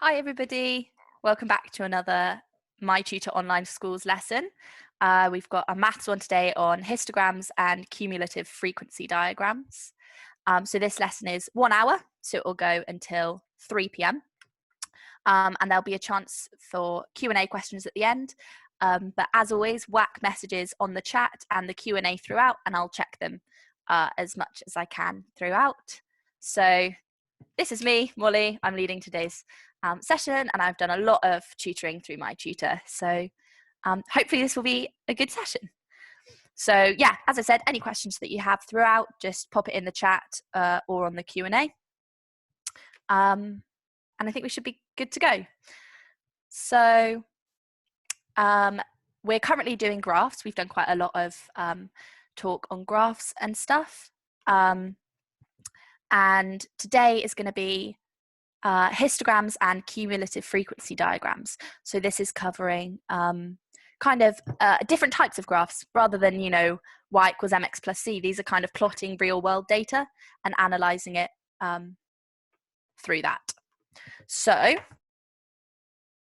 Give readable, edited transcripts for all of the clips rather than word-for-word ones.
Hi everybody, welcome back to another My Tutor Online Schools lesson. We've got a maths one today on histograms and cumulative frequency diagrams. So this lesson is 1 hour, so it will go until 3 p.m. And there'll be a chance for Q&A questions at the end. But as always, whack messages on the chat and the Q&A throughout, and I'll check them as much as I can throughout. So this is me, Molly. I'm leading today's session, and I've done a lot of tutoring through my tutor. So hopefully this will be a good session. So yeah, as I said, any questions that you have throughout, just pop it in the chat or on the Q&A. And I think we should be good to go. So we're currently doing graphs. We've done quite a lot of talk on graphs and stuff. And today is going to be histograms and cumulative frequency diagrams. So this is covering kind of different types of graphs rather than, y equals mx plus c. These are kind of plotting real world data and analyzing it through that. So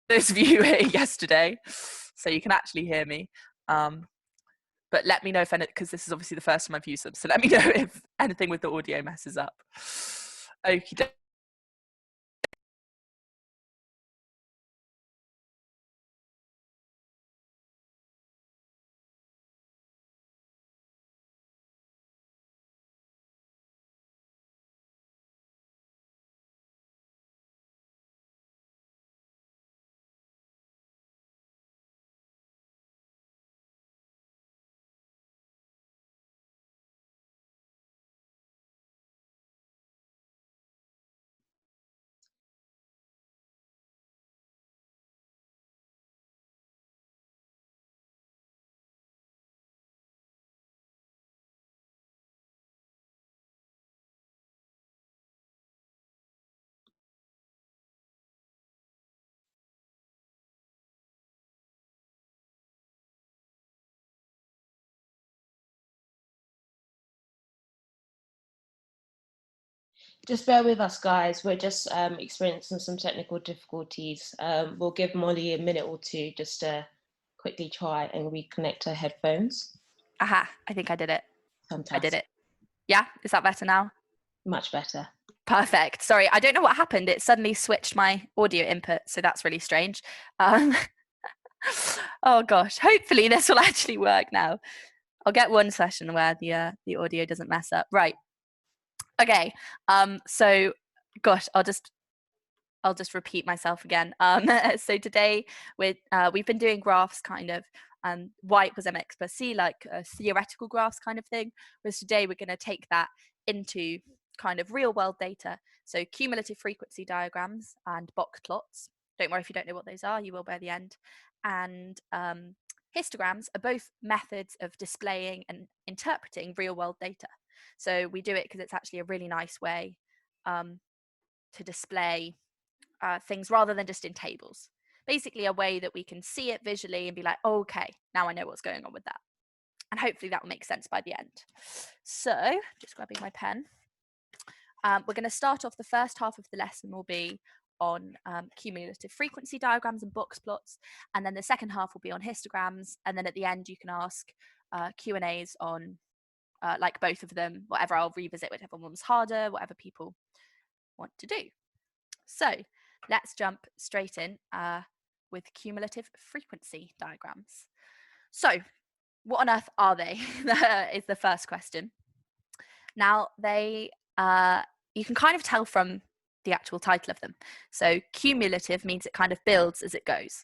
those of you who were here yesterday, so you can actually hear me. But let me know if, because this is obviously the first time I've used them, so let me know if anything with the audio messes up. Okie dokie. Just bear with us, guys. We're just experiencing some technical difficulties. We'll give Molly a minute or two just to quickly try and reconnect her headphones. Aha, I think I did it. Fantastic. I did it. Yeah, is that better now? Much better. Perfect. Sorry, I don't know what happened. It suddenly switched my audio input, so that's really strange. Oh gosh, hopefully this will actually work now. I'll get one session where the audio doesn't mess up. Right. Okay. So gosh, I'll just repeat myself again. So today we've been doing graphs, kind of y equals mx plus c, like theoretical graphs kind of thing. Whereas today we're going to take that into kind of real world data. So cumulative frequency diagrams and box plots. Don't worry if you don't know what those are, you will by the end. And histograms are both methods of displaying and interpreting real world data. So we do it because it's actually a really nice way to display things rather than just in tables. Basically a way that we can see it visually and be like, oh, okay, now I know what's going on with that. And hopefully that will make sense by the end. So just grabbing my pen. We're going to start off, the first half of the lesson will be on cumulative frequency diagrams and box plots. And then the second half will be on histograms. And then at the end, you can ask Q&As on like both of them, whatever. I'll revisit whichever one's harder, whatever people want to do. So let's jump straight in with cumulative frequency diagrams. So what on earth are they is the first question. Now they, you can kind of tell from the actual title of them. So cumulative means it kind of builds as it goes.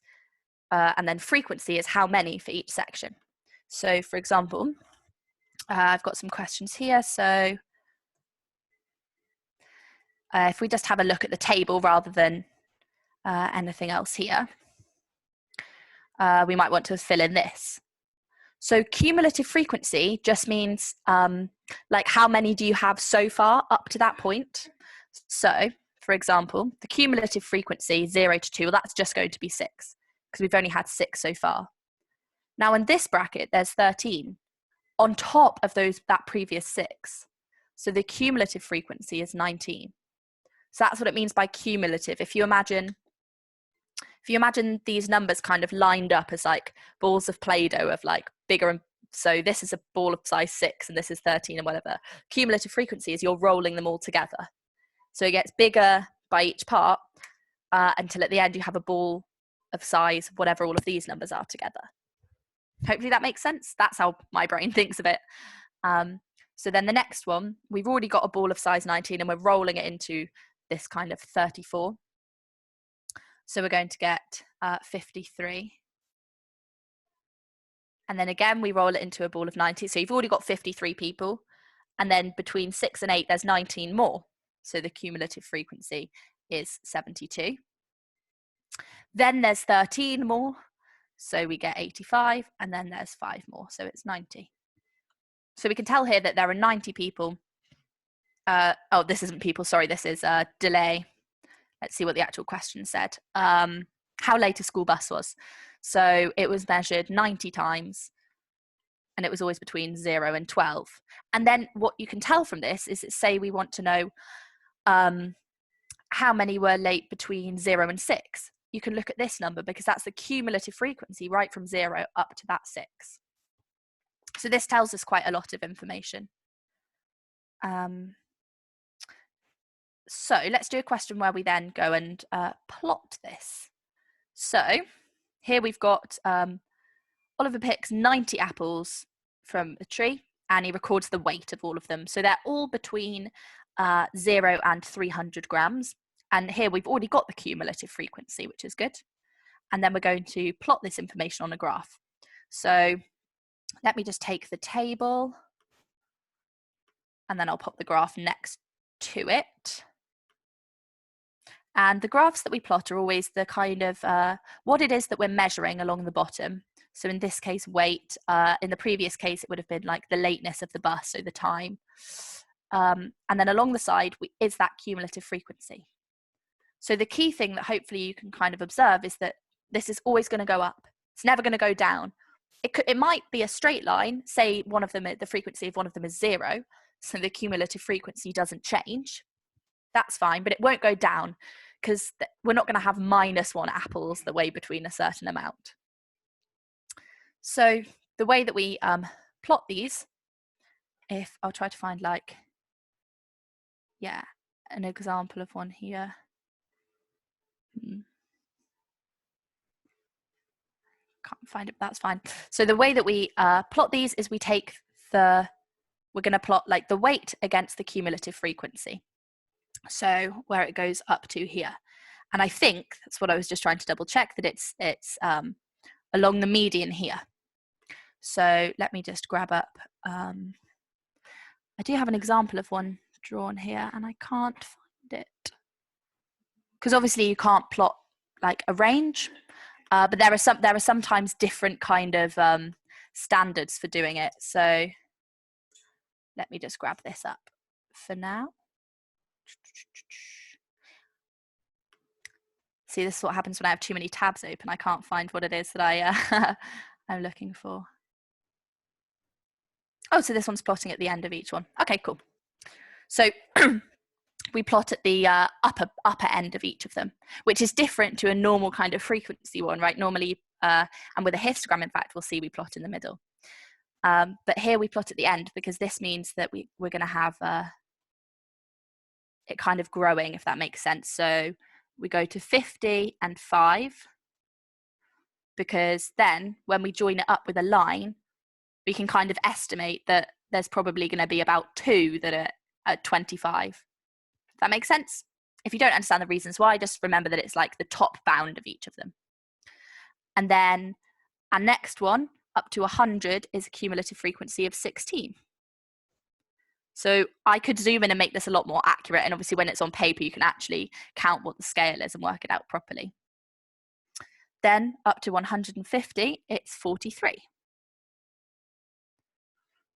And then frequency is how many for each section. So for example, I've got some questions here. So if we just have a look at the table rather than anything else here, we might want to fill in this. So cumulative frequency just means like how many do you have so far up to that point. So for example, the cumulative frequency 0 to 2, well, that's just going to be 6 because we've only had 6 so far. Now in this bracket, there's 13 on top of that previous 6. So the cumulative frequency is 19. So that's what it means by cumulative. If you imagine if you imagine these numbers kind of lined up as like balls of Play-Doh of like bigger and so this is a ball of size 6 and this is 13 and whatever. Cumulative frequency is you're rolling them all together. So it gets bigger by each part until at the end you have a ball of size, whatever all of these numbers are together. Hopefully that makes sense. That's how my brain thinks of it. So then the next one, we've already got a ball of size 19 and we're rolling it into this kind of 34. So we're going to get 53. And then again, we roll it into a ball of 90. So you've already got 53 people. And then between 6 and 8, there's 19 more. So the cumulative frequency is 72. Then there's 13 more. So we get 85. And then there's 5 more. So it's 90. So we can tell here that there are 90 people. Oh, this isn't people. Sorry, this is delay. Let's see what the actual question said. How late a school bus was. So it was measured 90 times and it was always between 0 and 12. And then what you can tell from this is that say we want to know how many were late between 0 and 6. You can look at this number because that's the cumulative frequency right from 0 up to that 6. So this tells us quite a lot of information. So let's do a question where we then go and plot this. So here we've got Oliver picks 90 apples from a tree and he records the weight of all of them. So they're all between 0 and 300 grams. And here we've already got the cumulative frequency, which is good. And then we're going to plot this information on a graph. So let me just take the table and then I'll pop the graph next to it. And the graphs that we plot are always the kind of what it is that we're measuring along the bottom. So in this case, weight. In the previous case, it would have been like the lateness of the bus, so the time. And then along the side is that cumulative frequency. So the key thing that hopefully you can kind of observe is that this is always going to go up. It's never going to go down. It might be a straight line. Say one of them, the frequency of one of them is 0, so the cumulative frequency doesn't change. That's fine, but it won't go down because we're not going to have -1 apples that weigh between a certain amount. So the way that we plot these, if I'll try to find like, yeah, an example of one here. Can't find it, that's fine. So the way that we plot these is we take we're going to plot like the weight against the cumulative frequency. So where it goes up to here. And I think that's what I was just trying to double check, that it's along the median here. So let me just grab up, I do have an example of one drawn here and I can't find it. Because obviously you can't plot like a range, but there are sometimes different kind of standards for doing it. So let me just grab this up for now. See, this is what happens when I have too many tabs open. I can't find what it is that I'm looking for. Oh, so this one's plotting at the end of each one. Okay, cool. So we plot at the upper end of each of them, which is different to a normal kind of frequency one, right? Normally, and with a histogram, in fact, we'll see we plot in the middle. But here we plot at the end because this means that we're going to have it kind of growing, if that makes sense. So we go to 50 and 5 because then when we join it up with a line, we can kind of estimate that there's probably going to be about 2 that are at 25. Does that make sense? If you don't understand the reasons why, just remember that it's like the top bound of each of them. And then our next one, up to 100, is a cumulative frequency of 16. So I could zoom in and make this a lot more accurate. And obviously when it's on paper, you can actually count what the scale is and work it out properly. Then up to 150, it's 43.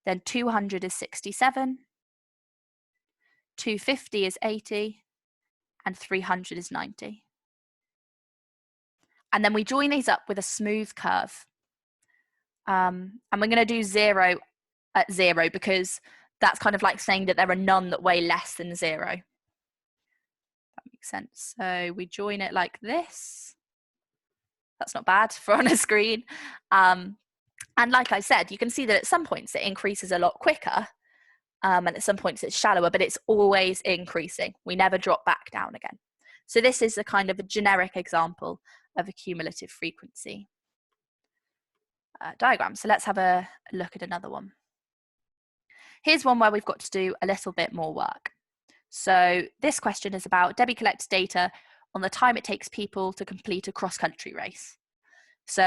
Then 200 is 67. 250 is 80. And 300 is 90. And then we join these up with a smooth curve. And we're going to do 0 at 0 because that's kind of like saying that there are none that weigh less than 0. That makes sense. So we join it like this. That's not bad for on a screen. And like I said, you can see that at some points it increases a lot quicker, and at some points it's shallower, but it's always increasing. We never drop back down again. So this is a kind of a generic example of a cumulative frequency diagram. So let's have a look at another one. Here's one where we've got to do a little bit more work. So this question is about Debbie collects data on the time it takes people to complete a cross-country race. So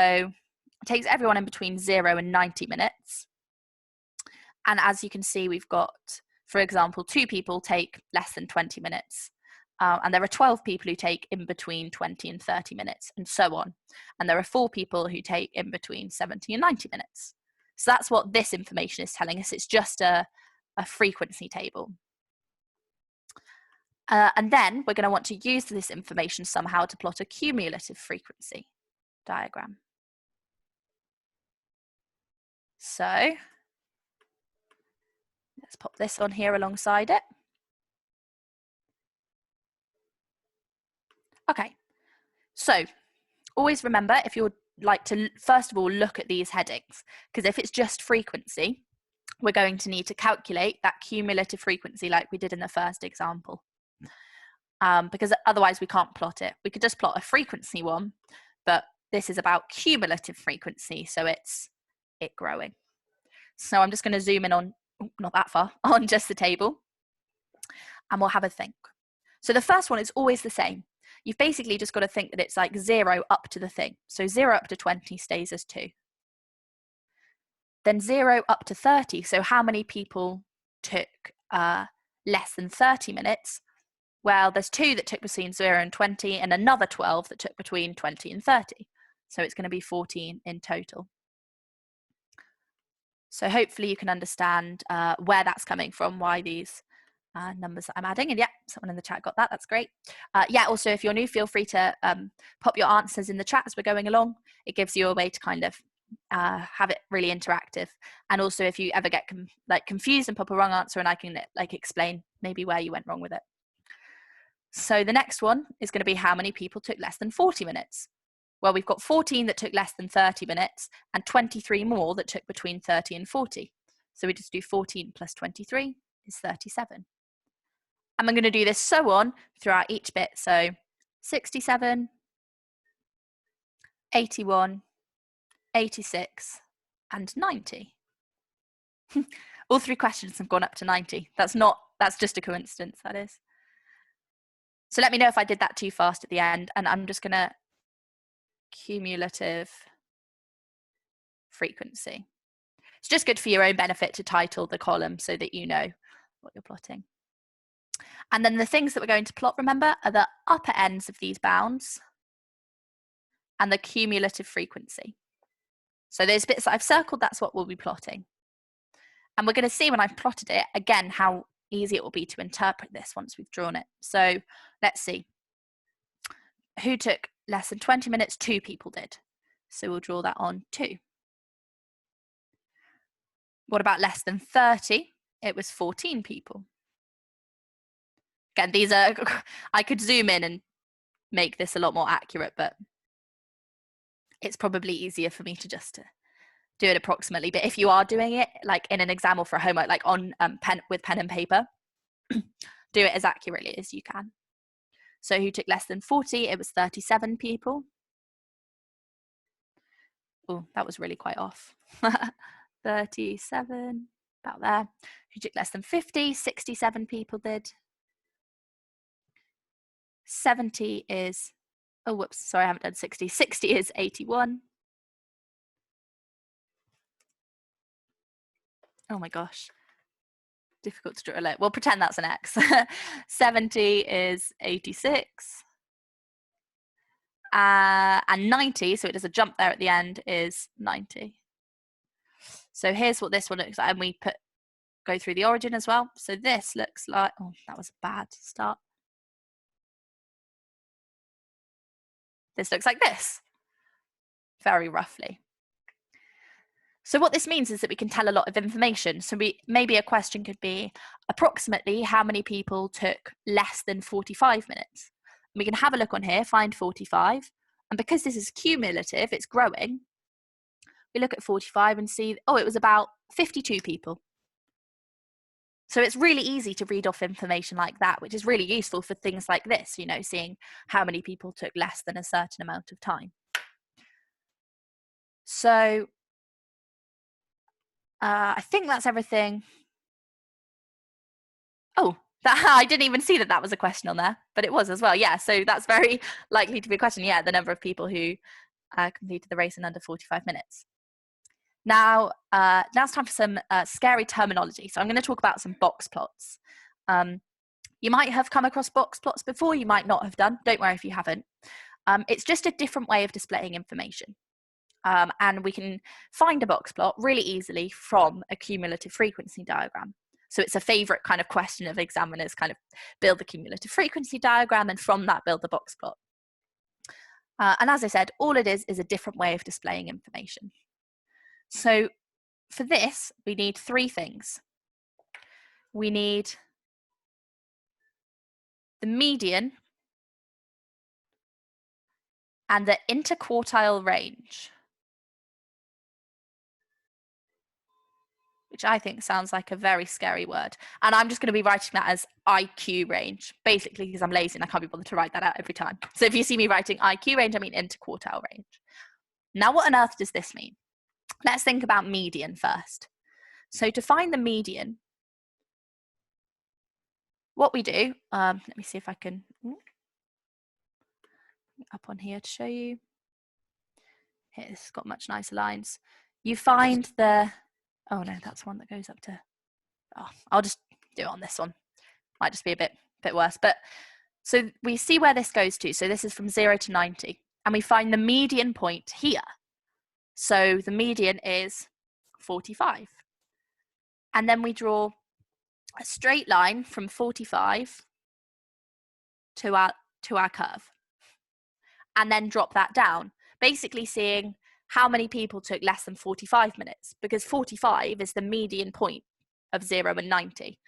it takes everyone in between 0 and 90 minutes. And as you can see, we've got, for example, 2 people take less than 20 minutes. And there are 12 people who take in between 20 and 30 minutes, and so on. And there are 4 people who take in between 70 and 90 minutes. So that's what this information is telling us. It's just a frequency table. And then we're going to want to use this information somehow to plot a cumulative frequency diagram. So let's pop this on here alongside it. Okay, so always remember, if you'd like to, first of all, look at these headings, because if it's just frequency, we're going to need to calculate that cumulative frequency like we did in the first example, because otherwise we can't plot it. We could just plot a frequency one, but this is about cumulative frequency, so it's it growing. So I'm just going to zoom in on, not that far, on just the table, and we'll have a think. So the first one is always the same. You've basically just got to think that it's like 0 up to the thing. So 0 up to 20 stays as 2. Then 0 up to 30. So how many people took less than 30 minutes? Well, there's 2 that took between 0 and 20, and another 12 that took between 20 and 30. So it's going to be 14 in total. So hopefully you can understand where that's coming from, why these numbers that I'm adding. And yeah, someone in the chat got that. That's great. Yeah, also, if you're new, feel free to pop your answers in the chat as we're going along. It gives you a way to kind of have it really interactive. And also, if you ever get confused and pop a wrong answer, and I can explain maybe where you went wrong with it. So the next one is going to be how many people took less than 40 minutes. Well, we've got 14 that took less than 30 minutes and 23 more that took between 30 and 40. So we just do 14 plus 23 is 37. And I'm going to do this so on throughout each bit. So 67, 81, 86, and 90. All 3 questions have gone up to 90. That's just a coincidence, that is. So let me know if I did that too fast at the end. And I'm just going to cumulative frequency. It's just good for your own benefit to title the column so that you know what you're plotting. And then the things that we're going to plot, remember, are the upper ends of these bounds and the cumulative frequency. So those bits that I've circled, that's what we'll be plotting. And we're going to see when I've plotted it, again, how easy it will be to interpret this once we've drawn it. So let's see. Who took less than 20 minutes? 2 people did. So we'll draw that on 2. What about less than 30? It was 14 people. Again, these are, I could zoom in and make this a lot more accurate, but it's probably easier for me to just do it approximately. But if you are doing it like in an exam or for a homework, like on with pen and paper, do it as accurately as you can. So who took less than 40? It was 37 people. Oh, that was really quite off. 37, about there. Who took less than 50? 67 people did. 70 is, oh, whoops, sorry, I haven't done 60. 60 is 81. Oh my gosh, difficult to draw a line. We'll pretend that's an X. 70 is 86. And 90, so it does a jump there at the end, is 90. So here's what this one looks like, and we go through the origin as well. So this looks like, oh, that was a bad start. This looks like this, very roughly. So what this means is that we can tell a lot of information. So maybe a question could be approximately how many people took less than 45 minutes. And we can have a look on here, find 45, And because this is cumulative, it's growing, we look at 45 and see, oh, it was about 52 people. So it's really easy to read off information like that, which is really useful for things like this, you know, seeing how many people took less than a certain amount of time. So I think that's everything. Oh, I didn't even see that that was a question on there, but it was as well. Yeah, so that's very likely to be a question. Yeah, the number of people who completed the race in under 45 minutes. Now it's time for some scary terminology. So I'm going to talk about some box plots. You might have come across box plots before, you might not have done. Don't worry if you haven't. It's just a different way of displaying information. And we can find a box plot really easily from a cumulative frequency diagram. So it's a favorite kind of question of examiners, kind of build the cumulative frequency diagram and from that build the box plot. And as I said, all it is a different way of displaying information. So for this, we need three things. We need the median and the interquartile range, which I think sounds like a very scary word. And I'm just going to be writing that as IQ range, basically because I'm lazy and I can't be bothered to write that out every time. So if you see me writing IQ range, I mean interquartile range. Now, what on earth does this mean? Let's think about median first. So to find the median, what we do, let me see if I can up on here to show you. Here, this has got much nicer lines. You find the, oh no, that's one that goes up to, oh, I'll just do it on this one. Might just be a bit worse. But so we see where this goes to. So this is from 0 to 90. And we find the median point here. So the median is 45. And then we draw a straight line from 45 to our curve. And then drop that down, basically seeing how many people took less than 45 minutes, because 45 is the median point of 0 and 90.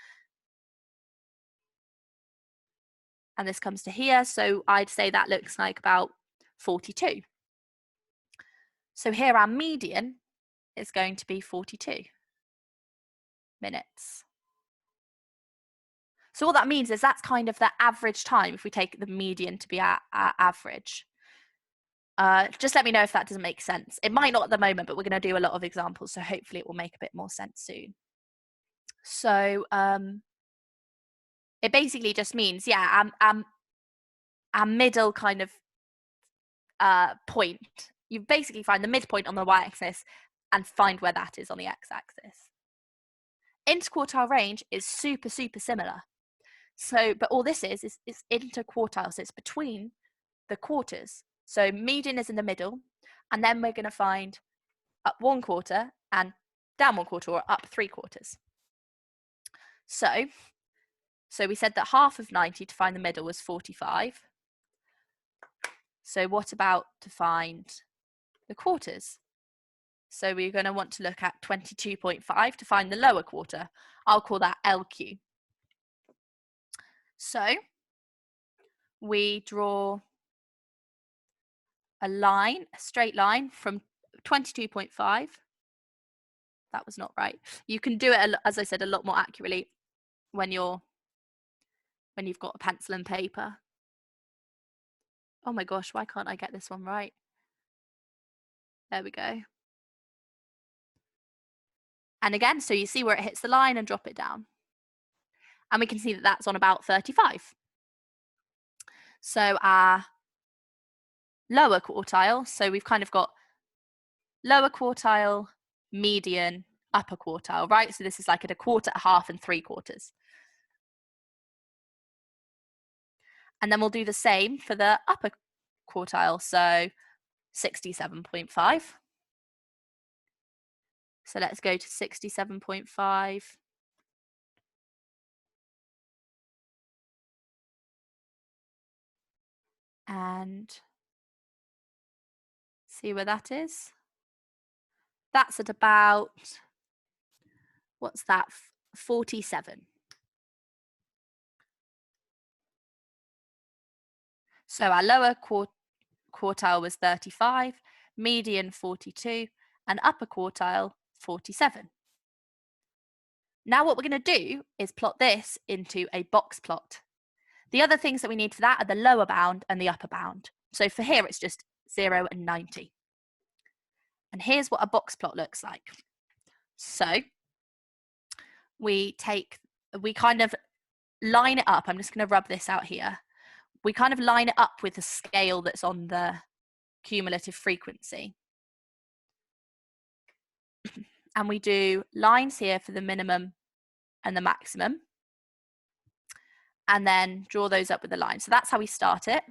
And this comes to here, so I'd say that looks like about 42. So here our median is going to be 42 minutes. So what that means is that's kind of the average time if we take the median to be our average. Just let me know if that doesn't make sense. It might not at the moment, but we're going to do a lot of examples, so hopefully it will make a bit more sense soon. So it basically just means, yeah, our middle kind of point. You basically find the midpoint on the y-axis and find where that is on the x-axis. Interquartile range is super similar. So, but all this is interquartile, so it's between the quarters. So median is in the middle, and then we're going to find up 1/4 and down 1/4, or up 3/4. So we said that half of 90 to find the middle was 45. So what about to find the quarters? So we're going to want to look at 22.5 to find the lower quarter. I'll call that LQ. So we draw a line, a straight line from 22.5. That was not right. You can do it, as I said, a lot more accurately when you've got a pencil and paper. Oh my gosh, why can't I get this one right? There we go. And again, so you see where it hits the line and drop it down. And we can see that that's on about 35. So our lower quartile, so we've kind of got lower quartile, median, upper quartile, right? So this is like at 1/4, 1/2, and 3/4. And then we'll do the same for the upper quartile, so 67.5. So let's go to 67.5. And see where that is. That's at about, what's that, 47. So our lower quartile was 35, median 42, and upper quartile 47. Now what we're going to do is plot this into a box plot. The other things that we need for that are the lower bound and the upper bound. So for here, it's just 0 and 90. And here's what a box plot looks like. So we kind of line it up. I'm just going to rub this out here. We kind of line it up with the scale that's on the cumulative frequency. And we do lines here for the minimum and the maximum. And then draw those up with the line. So that's how we start it.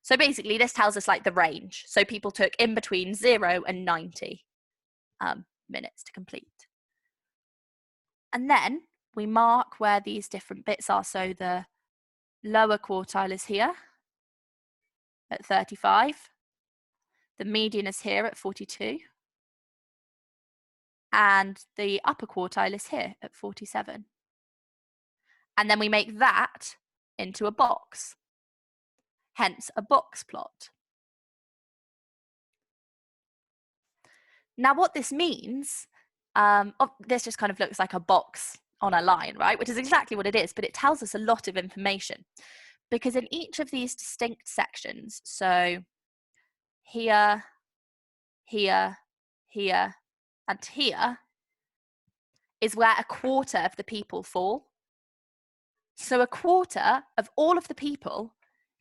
So basically this tells us like the range. So people took in between 0 and 90 minutes to complete. And then we mark where these different bits are. So the lower quartile is here at 35. The median is here at 42. And the upper quartile is here at 47. And then we make that into a box, hence a box plot. Now what this means, this just kind of looks like a box on a line, right? Which is exactly what it is, but it tells us a lot of information. Because in each of these distinct sections, so here, here, here, and here, is where a quarter of the people fall. So a quarter of all of the people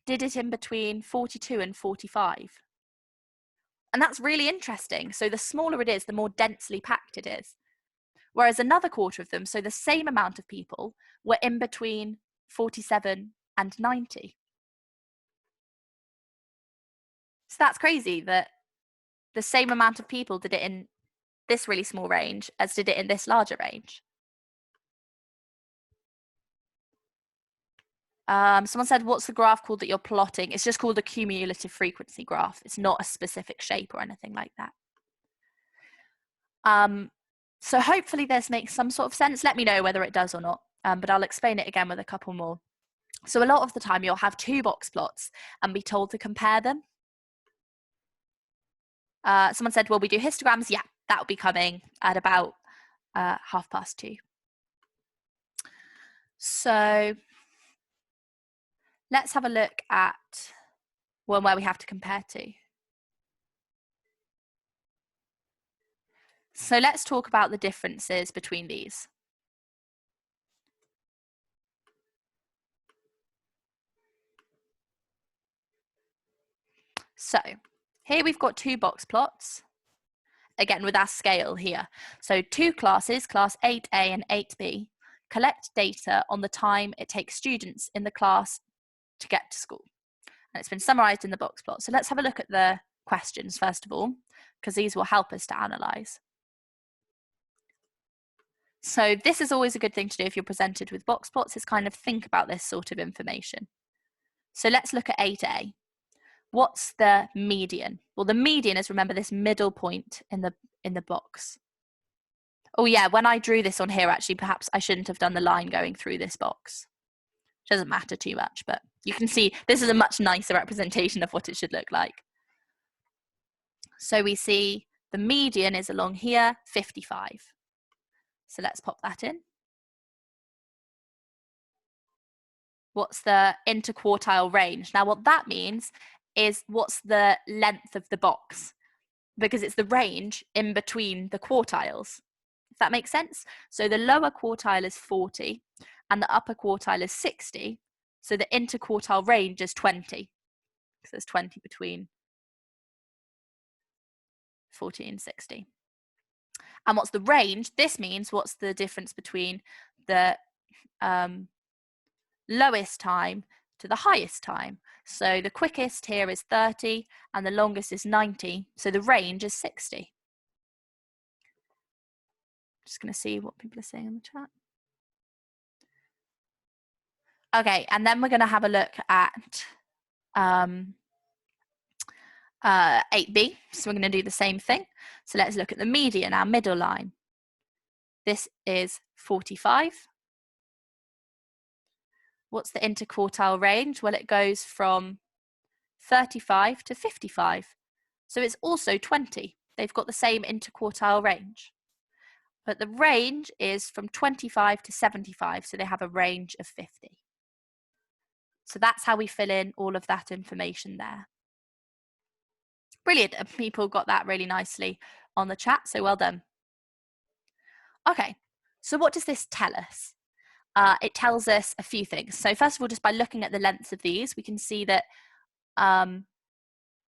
did it in between 42 and 45. And that's really interesting. So the smaller it is, the more densely packed it is. Whereas another quarter of them, so the same amount of people, were in between 47 and 90. So that's crazy that the same amount of people did it in this really small range as did it in this larger range. Someone said, what's the graph called that you're plotting? It's just called a cumulative frequency graph. It's not a specific shape or anything like that. So hopefully this makes some sort of sense. Let me know whether it does or not, but I'll explain it again with a couple more. So a lot of the time you'll have two box plots and be told to compare them. Someone said, well, we do histograms. Yeah, that will be coming at about 2:30. So let's have a look at one where we have to compare to. So let's talk about the differences between these. So here we've got two box plots, again with our scale here. So two classes, class 8A and 8B, collect data on the time it takes students in the class to get to school. And it's been summarized in the box plot. So let's have a look at the questions first of all, because these will help us to analyze. So this is always a good thing to do if you're presented with box plots, is kind of think about this sort of information. So let's look at 8A. What's the median? Well, the median is, remember, this middle point in the box. Oh yeah, when I drew this on here, actually, perhaps I shouldn't have done the line going through this box. Doesn't matter too much, but you can see this is a much nicer representation of what it should look like. So we see the median is along here, 55. So let's pop that in. What's the interquartile range? Now what that means is what's the length of the box, because it's the range in between the quartiles, if that makes sense. So the lower quartile is 40 and the upper quartile is 60. So the interquartile range is 20, because there's 20 between 40 and 60. And what's the range? This means what's the difference between the lowest time to the highest time. So the quickest here is 30 and the longest is 90. So the range is 60. Just going to see what people are saying in the chat. Okay, and then we're going to have a look at 8B. So we're going to do the same thing. So let's look at the median, our middle line. This is 45. What's the interquartile range? Well, it goes from 35 to 55. So it's also 20. They've got the same interquartile range. But the range is from 25 to 75, so they have a range of 50. So that's how we fill in all of that information there. Brilliant, and people got that really nicely on the chat, so well done. Okay, so what does this tell us? It tells us a few things. So first of all, just by looking at the lengths of these, we can see that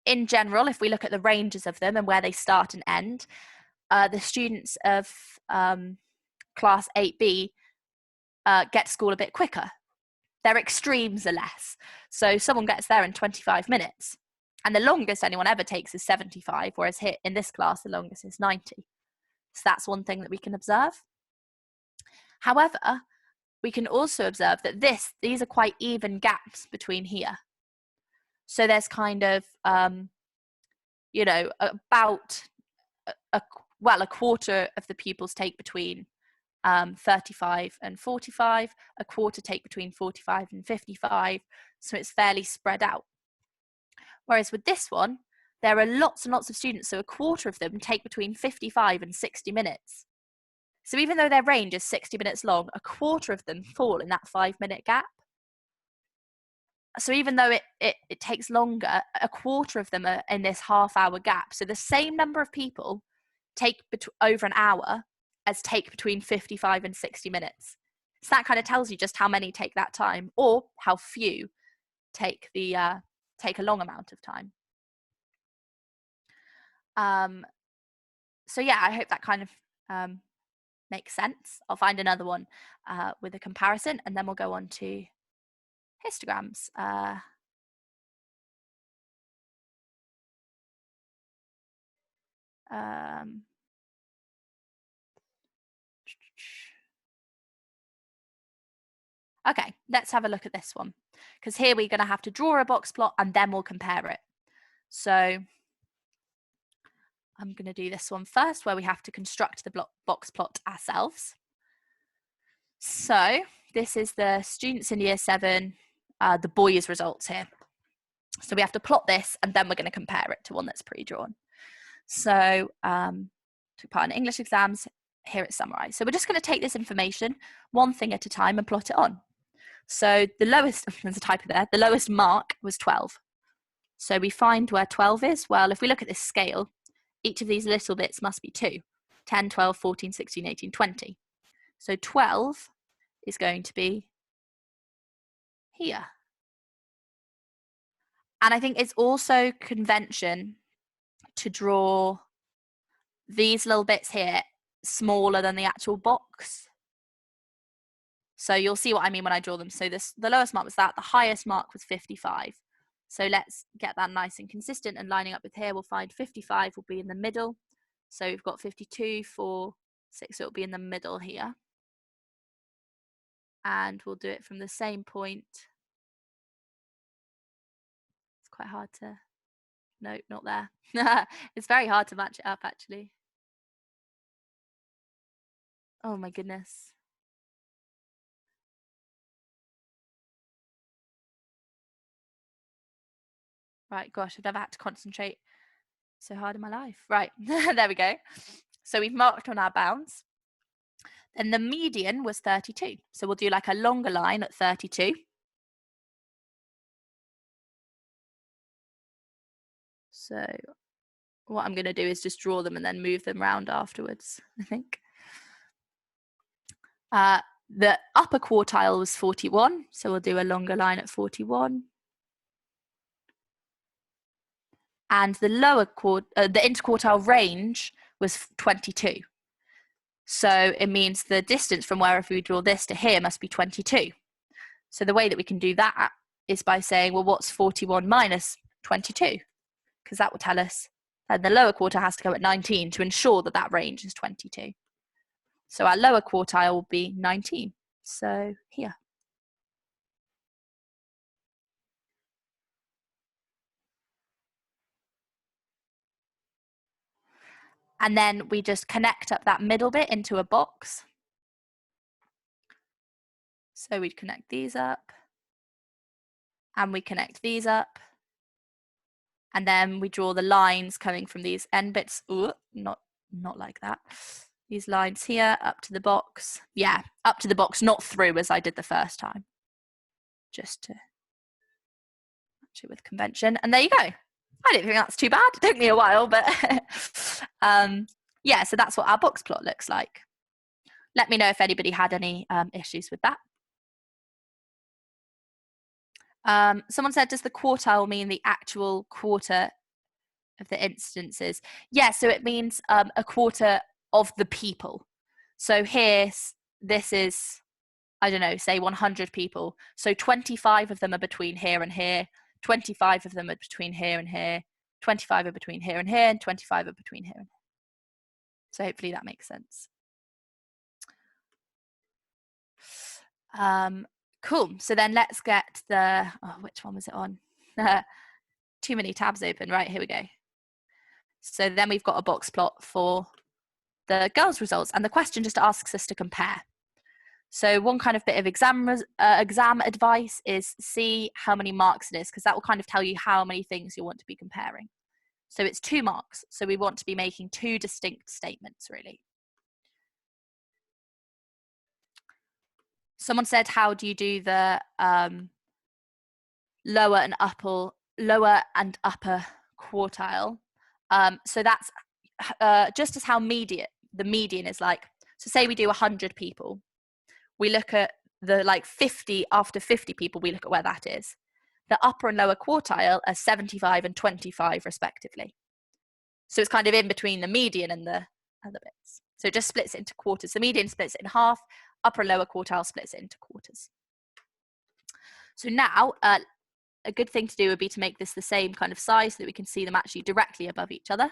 in general, if we look at the ranges of them and where they start and end, the students of class 8B get to school a bit quicker. Their extremes are less. So someone gets there in 25 minutes. And the longest anyone ever takes is 75, whereas here in this class, the longest is 90. So that's one thing that we can observe. However, we can also observe that these are quite even gaps between here. So there's kind of, you know, about a quarter of the pupils take between 35 and 45, a quarter take between 45 and 55, so it's fairly spread out. Whereas with this one, there are lots and lots of students, so a quarter of them take between 55 and 60 minutes. So even though their range is 60 minutes long, a quarter of them fall in that 5-minute gap. So even though it takes longer, a quarter of them are in this half-hour gap. So the same number of people take over an hour as take between 55 and 60 minutes. So that kind of tells you just how many take that time, or how few take a long amount of time. So yeah, I hope that kind of makes sense. I'll find another one with a comparison, and then we'll go on to histograms. Okay, let's have a look at this one, because here we're going to have to draw a box plot and then we'll compare it. So I'm going to do this one first, where we have to construct the box plot ourselves. So this is the students in year 7, the boys' results here. So we have to plot this and then we're going to compare it to one that's pre-drawn. So took part in English exams, here it's summarized. So we're just going to take this information one thing at a time and plot it on. So the lowest, there's a typo there, the lowest mark was 12. So we find where 12 is. Well, if we look at this scale, each of these little bits must be 2. 10, 12, 14, 16, 18, 20. So 12 is going to be here. And I think it's also convention to draw these little bits here smaller than the actual box. So you'll see what I mean when I draw them. So the lowest mark was that, the highest mark was 55. So let's get that nice and consistent, and lining up with here, we'll find 55 will be in the middle. So we've got 52, 4, 6, so it'll be in the middle here. And we'll do it from the same point. It's quite hard to, no, not there. It's very hard to match it up, actually. Oh my goodness. Right, gosh, I've never had to concentrate so hard in my life. Right, there we go. So we've marked on our bounds. Then the median was 32. So we'll do like a longer line at 32. So what I'm going to do is just draw them and then move them around afterwards, I think. The upper quartile was 41. So we'll do a longer line at 41. And the the interquartile range was 22. So it means the distance from wherever we draw this to here must be 22. So the way that we can do that is by saying, well, what's 41 minus 22? Because that will tell us that the lower quartile has to go at 19 to ensure that that range is 22. So our lower quartile will be 19. So here. And then we just connect up that middle bit into a box. So we'd connect these up, and we connect these up, And then we draw the lines coming from these end bits. Ooh, not like that. These lines here up to the box. Yeah, up to the box, not through as I did the first time. Just to match it with convention. And there you go. I don't think that's too bad. It took me a while, but yeah, so that's what our box plot looks like. Let me know if anybody had any issues with that. Someone said, does the quartile mean the actual quarter of the instances? Yeah, so it means a quarter of the people. So here, this is, I don't know, say 100 people. So 25 of them are between here and here, 25 of them are between here and here, 25 are between here and here, and 25 are between here and here. So hopefully that makes sense. Cool. So then let's get the, oh, which one was it on? Too many tabs open. Right, here we go. So then we've got a box plot for the girls' results, and the question just asks us to compare. So one kind of bit of exam advice is see how many marks it is, because that will kind of tell you how many things you want to be comparing. So it's 2 marks. So we want to be making 2 distinct statements, really. Someone said, how do you do the lower and upper quartile? So that's just as how the median is like. So say we do 100 people. We look at the 50, after 50 people, we look at where that is. The upper and lower quartile are 75 and 25 respectively. So it's kind of in between the median and the other bits. So it just splits it into quarters. The median splits it in half, upper and lower quartile splits it into quarters. So now, a good thing to do would be to make this the same kind of size so that we can see them actually directly above each other.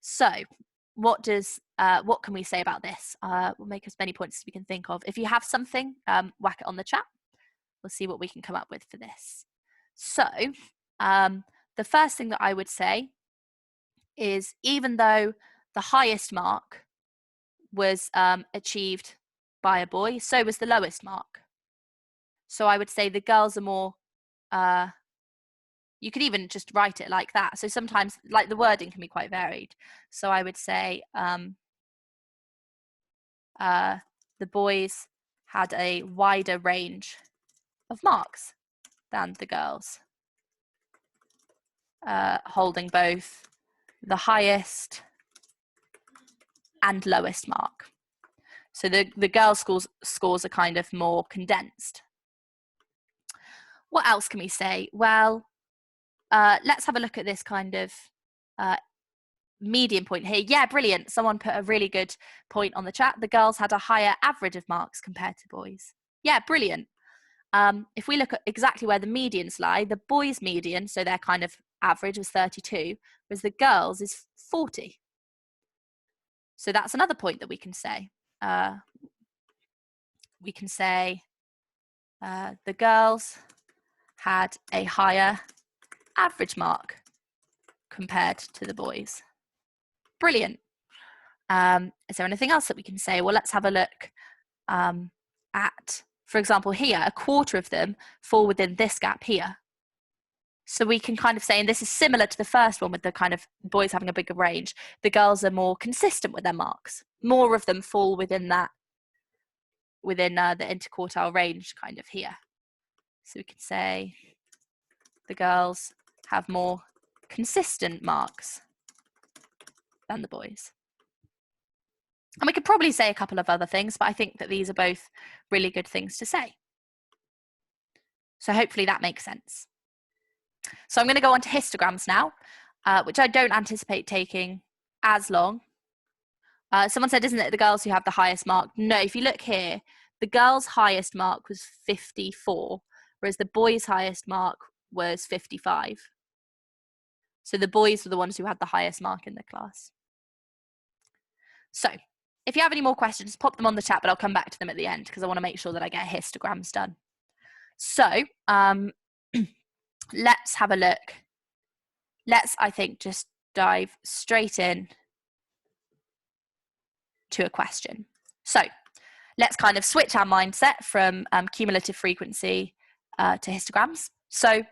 So what can we say about this? We'll make as many points as we can think of. If you have something, whack it on the chat. We'll see what we can come up with for this. So the first thing that I would say is, even though the highest mark was achieved by a boy, so was the lowest mark. So I would say the girls are more, you could even just write it like that. So sometimes, like, the wording can be quite varied. So I would say the boys had a wider range of marks than the girls, holding both the highest and lowest mark. So the girls' scores are kind of more condensed. What else can we say? Well, let's have a look at this kind of median point here. Yeah, brilliant. Someone put a really good point on the chat. The girls had a higher average of marks compared to boys. Yeah, brilliant. If we look at exactly where the medians lie, the boys' median, so their kind of average, was 32, whereas the girls is 40. So that's another point that we can say. We can say the girls had a higher average mark compared to the boys. Brilliant. Is there anything else that we can say? Well, let's have a look at, for example, here, a quarter of them fall within this gap here. So we can kind of say, and this is similar to the first one with the kind of boys having a bigger range, the girls are more consistent with their marks. More of them fall within that, within the interquartile range kind of here. So we can say the girls have more consistent marks than the boys. And we could probably say a couple of other things, but I think that these are both really good things to say. So hopefully that makes sense. So I'm going to go on to histograms now, which I don't anticipate taking as long. Someone said, isn't it the girls who have the highest mark? No, if you look here, the girls' highest mark was 54, whereas the boys' highest mark was 55. So the boys were the ones who had the highest mark in the class. So if you have any more questions, pop them on the chat, but I'll come back to them at the end because I want to make sure that I get histograms done. So let's have a look. Let's, I think, just dive straight in to a question. So let's kind of switch our mindset from cumulative frequency to histograms. So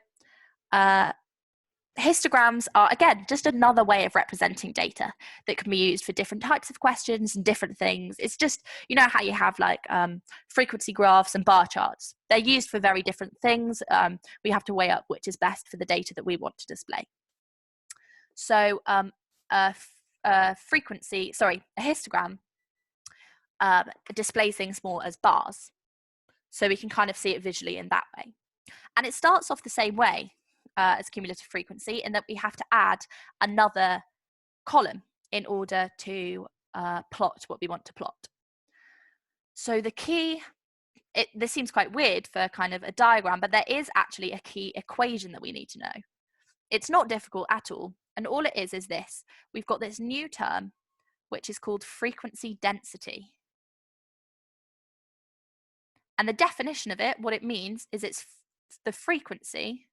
histograms are, again, just another way of representing data that can be used for different types of questions and different things. It's just, you know how you have like frequency graphs and bar charts. They're used for very different things. We have to weigh up which is best for the data that we want to display. So a histogram displays things more as bars. So we can kind of see it visually in that way. And it starts off the same way as cumulative frequency, in that we have to add another column in order to plot what we want to plot. So the key, this seems quite weird for kind of a diagram, but there is actually a key equation that we need to know. It's not difficult at all. And all it is this. We've got this new term, which is called frequency density. And the definition of it, what it means is it's the frequency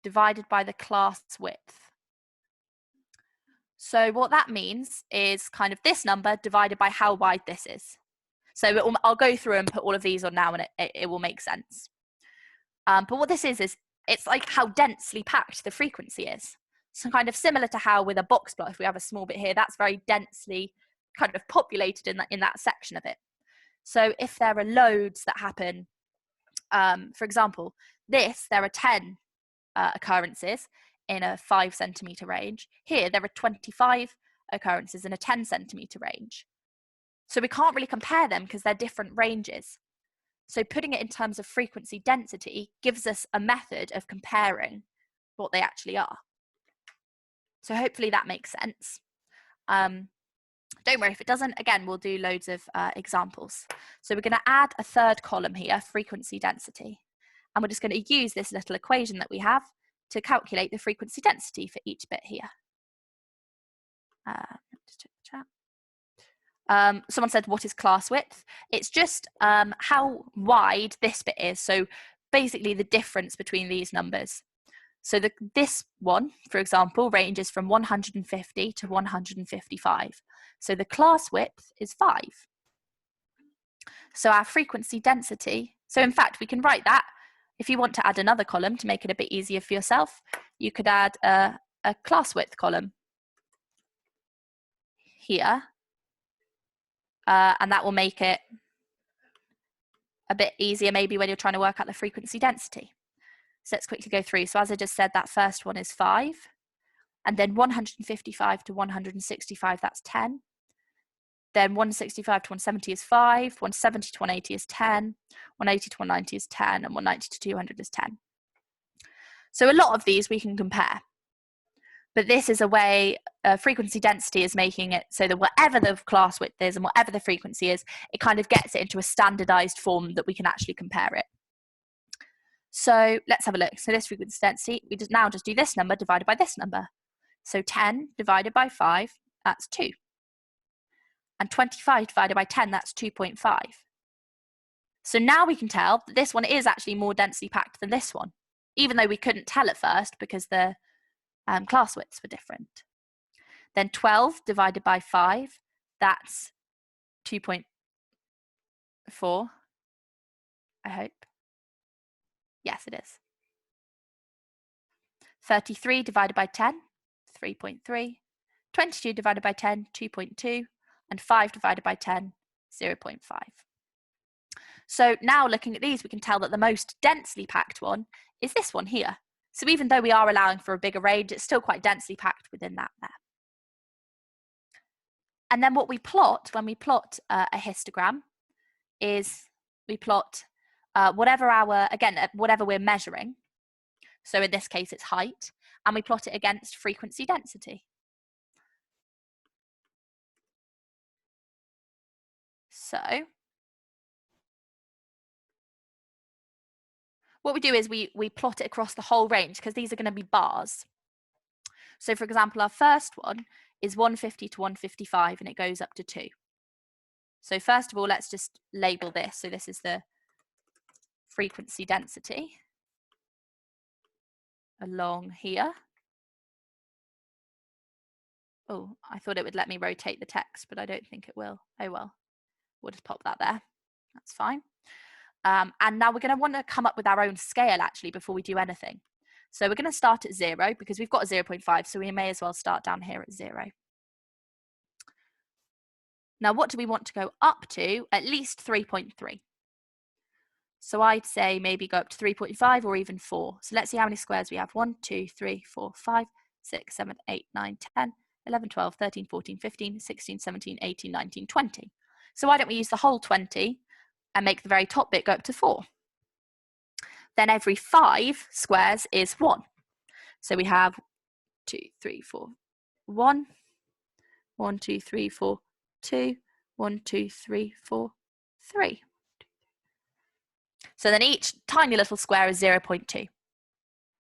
divided by the class width. So what that means is kind of this number divided by how wide this is. So I'll go through and put all of these on now, and it will make sense. But what this is it's like how densely packed the frequency is. So kind of similar to how with a box plot, if we have a small bit here, that's very densely kind of populated in that section of it. So if there are loads that happen, for example, there are 10 occurrences in a 5 centimeter range. Here, there are 25 occurrences in a 10 centimeter range. So we can't really compare them because they're different ranges. So putting it in terms of frequency density gives us a method of comparing what they actually are. So hopefully that makes sense. Don't worry if it doesn't. Again, we'll do loads of examples. So we're going to add a third column here, frequency density. And we're just going to use this little equation that we have to calculate the frequency density for each bit here. Just check the chat. Someone said, what is class width? It's just how wide this bit is. So basically the difference between these numbers. So this one, for example, ranges from 150 to 155. So the class width is 5. So our frequency density, so in fact, we can write that. If you want to add another column to make it a bit easier for yourself, you could add a class width column here. And that will make it a bit easier maybe when you're trying to work out the frequency density. So let's quickly go through. So as I just said, that first one is 5. And then 155 to 165, that's 10. Then 165 to 170 is 5. 170 to 180 is 10. 180 to 190 is 10. And 190 to 200 is 10. So a lot of these we can compare. But this is a way, frequency density is making it so that whatever the class width is and whatever the frequency is, it kind of gets it into a standardized form that we can actually compare it. So let's have a look. So this frequency density, we now just do this number divided by this number. So 10 divided by 5, that's 2. And 25 divided by 10, that's 2.5. So now we can tell that this one is actually more densely packed than this one, even though we couldn't tell at first because the class widths were different. Then 12 divided by 5, that's 2.4, I hope. Yes, it is. 33 divided by 10, 3.3. 22 divided by 10, 2.2. And 5 divided by 10, 0.5. So now looking at these, we can tell that the most densely packed one is this one here. So even though we are allowing for a bigger range, it's still quite densely packed within that there. And then what we plot when we plot a histogram is we plot whatever we're measuring. So in this case, it's height, and we plot it against frequency density. So what we do is we plot it across the whole range because these are going to be bars. So for example, our first one is 150 to 155 and it goes up to 2. So first of all, let's just label this. So this is the frequency density along here. Oh, I thought it would let me rotate the text, but I don't think it will. Oh well, we'll just pop that there. That's fine. And now we're going to want to come up with our own scale actually before we do anything. So we're going to start at 0 because we've got a 0.5, so we may as well start down here at 0. Now, what do we want to go up to? At least 3.3. So I'd say maybe go up to 3.5 or even 4. So let's see how many squares we have. 1, 2, 3, 4, 5, 6, 7, 8, 9, 10, 11, 12, 13, 14, 15, 16, 17, 18, 19, 20. So why don't we use the whole 20 and make the very top bit go up to 4? Then every 5 squares is 1. So we have 2, 3, 4, 1, 1, 2, 3, 4, 2, 1, 2, 3, 4, 3. So then each tiny little square is 0.2.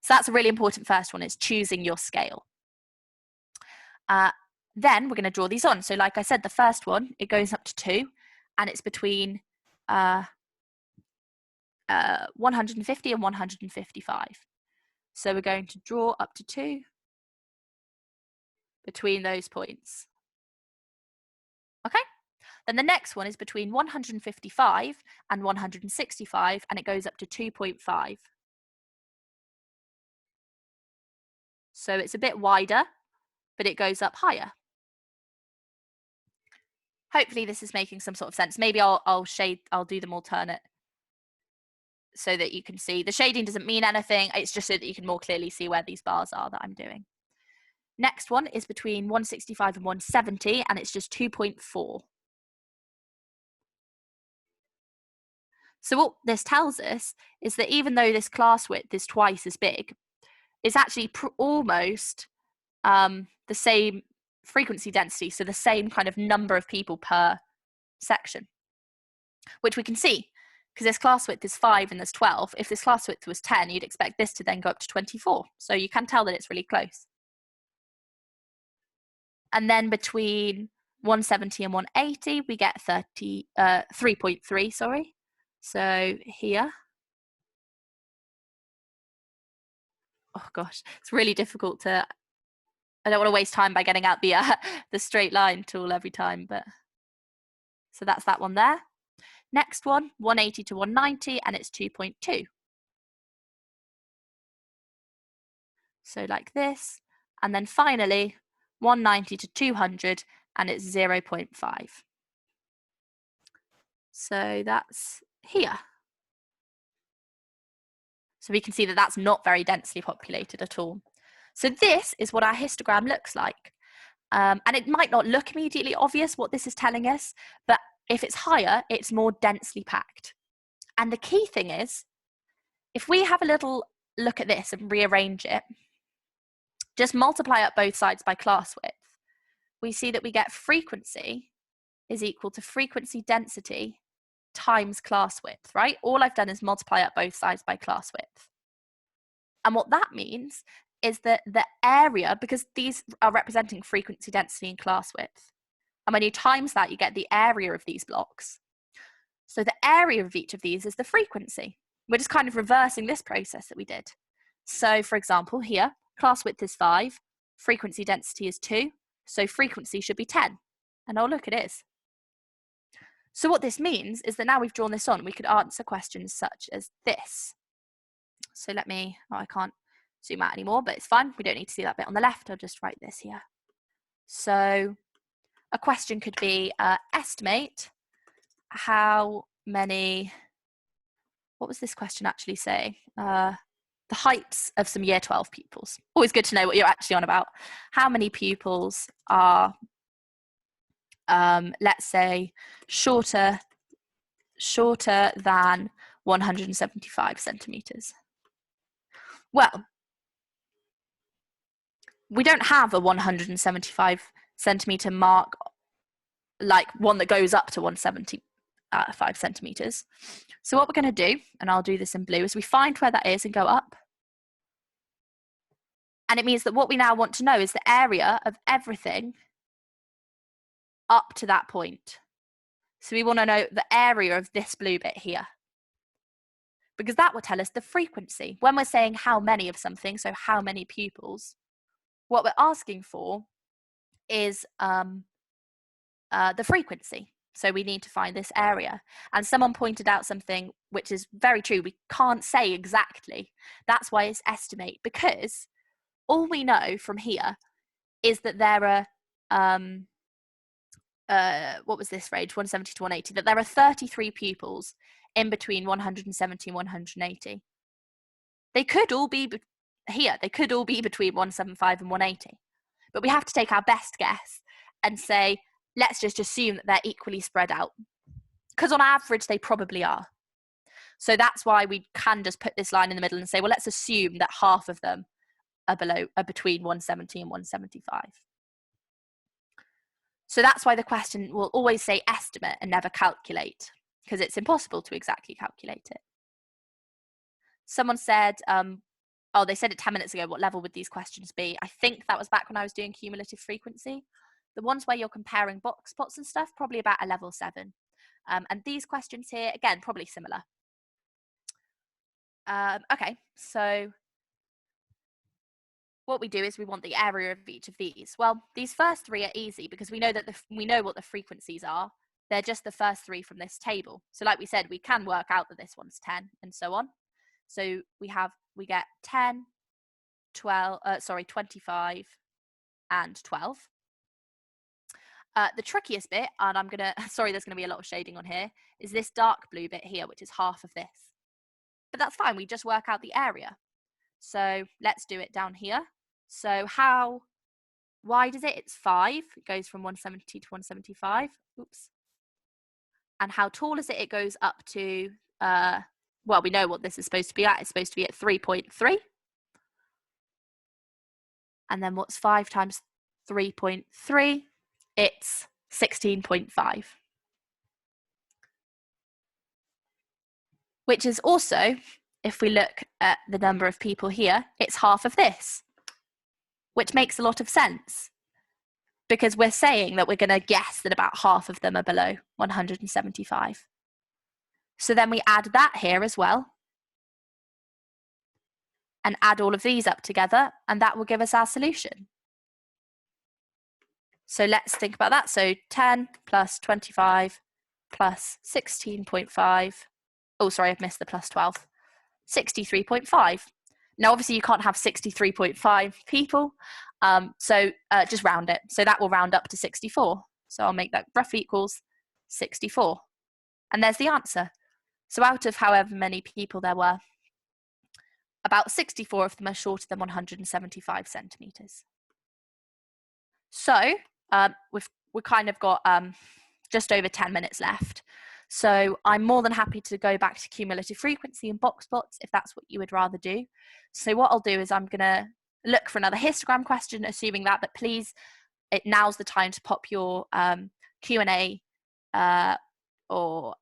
So that's a really important first one, is choosing your scale. Then we're going to draw these on. So like I said, the first one, it goes up to 2, and it's between 150 and 155. So we're going to draw up to 2 between those points. Okay? Then the next one is between 155 and 165, and it goes up to 2.5. So it's a bit wider, but it goes up higher. Hopefully this is making some sort of sense. Maybe I'll do them alternate so that you can see. The shading doesn't mean anything. It's just so that you can more clearly see where these bars are that I'm doing. Next one is between 165 and 170, and it's just 2.4. So what this tells us is that even though this class width is twice as big, it's actually almost the same frequency density, so the same kind of number of people per section, which we can see because this class width is 5 and there's 12. If this class width was 10, you'd expect this to then go up to 24. So you can tell that it's really close. And then between 170 and 180, we get 3.3, sorry. So here, oh gosh, it's really difficult to, I don't want to waste time by getting out the straight line tool every time, but so that's that one there. Next one, 180 to 190, and it's 2.2. So like this, and then finally 190 to 200, and it's 0.5. So that's here. So we can see that that's not very densely populated at all. So this is what our histogram looks like. And it might not look immediately obvious what this is telling us, but if it's higher, it's more densely packed. And the key thing is, if we have a little look at this and rearrange it, just multiply up both sides by class width, we see that we get frequency is equal to frequency density times class width, right? All I've done is multiply up both sides by class width. And what that means is that the area, because these are representing frequency density and class width, and when you times that, you get the area of these blocks. So the area of each of these is the frequency. We're just kind of reversing this process that we did. So for example, here, class width is 5, frequency density is 2, so frequency should be 10. And oh, look, it is. So what this means is that now we've drawn this on, we could answer questions such as this. So let me, oh, I can't zoom out anymore, but it's fine. We don't need to see that bit on the left. I'll just write this here. So a question could be estimate how many, what was this question actually saying? The heights of some year 12 pupils. Always good to know what you're actually on about. How many pupils are, let's say, shorter than 175 centimeters? Well, we don't have a 175 centimeter mark, like one that goes up to 175 centimeters. So what we're going to do, and I'll do this in blue, is we find where that is and go up. And it means that what we now want to know is the area of everything up to that point. So we want to know the area of this blue bit here, because that will tell us the frequency. When we're saying how many of something, so how many pupils, what we're asking for is the frequency. So we need to find this area. And someone pointed out something which is very true. We can't say exactly. That's why it's estimate, because all we know from here is that there are, what was this range, 170 to 180, that there are 33 pupils in between 170 and 180. They could all be here. They could all be between 175 and 180. But we have to take our best guess and say, let's just assume that they're equally spread out. Because on average, they probably are. So that's why we can just put this line in the middle and say, well, let's assume that half of them are between 170 and 175. So that's why the question will always say estimate and never calculate, because it's impossible to exactly calculate it. Someone said, oh, they said it 10 minutes ago, what level would these questions be? I think that was back when I was doing cumulative frequency. The ones where you're comparing box plots and stuff, probably about a level 7. And these questions here, again, probably similar. Okay, so what we do is we want the area of each of these. Well, these first 3 are easy because we know that we know what the frequencies are. They're just the first 3 from this table. So like we said, we can work out that this one's 10 and so on. So we get 10, 25 and 12. The trickiest bit, and I'm gonna, sorry, there's gonna be a lot of shading on here, is this dark blue bit here, which is half of this. But that's fine, we just work out the area. So let's do it down here. So how wide is it? It's 5. It goes from 170 to 175. Oops. And how tall is it? It goes up to, well, we know what this is supposed to be at. It's supposed to be at 3.3. And then what's 5 times 3.3? It's 16.5. Which is also, if we look at the number of people here, it's half of this, which makes a lot of sense because we're saying that we're going to guess that about half of them are below 175. So then we add that here as well and add all of these up together, and that will give us our solution. So let's think about that. So 10 plus 25 plus 16.5. Oh, sorry, I've missed the plus 12. 63.5. Now, obviously, you can't have 63.5 people, so just round it. So that will round up to 64. So I'll make that roughly equals 64. And there's the answer. So out of however many people there were, about 64 of them are shorter than 175 centimetres. So we've kind of got just over 10 minutes left. So I'm more than happy to go back to cumulative frequency and box plots if that's what you would rather do. So what I'll do is I'm going to look for another histogram question, assuming that, but please, now's the time to pop your Q&A or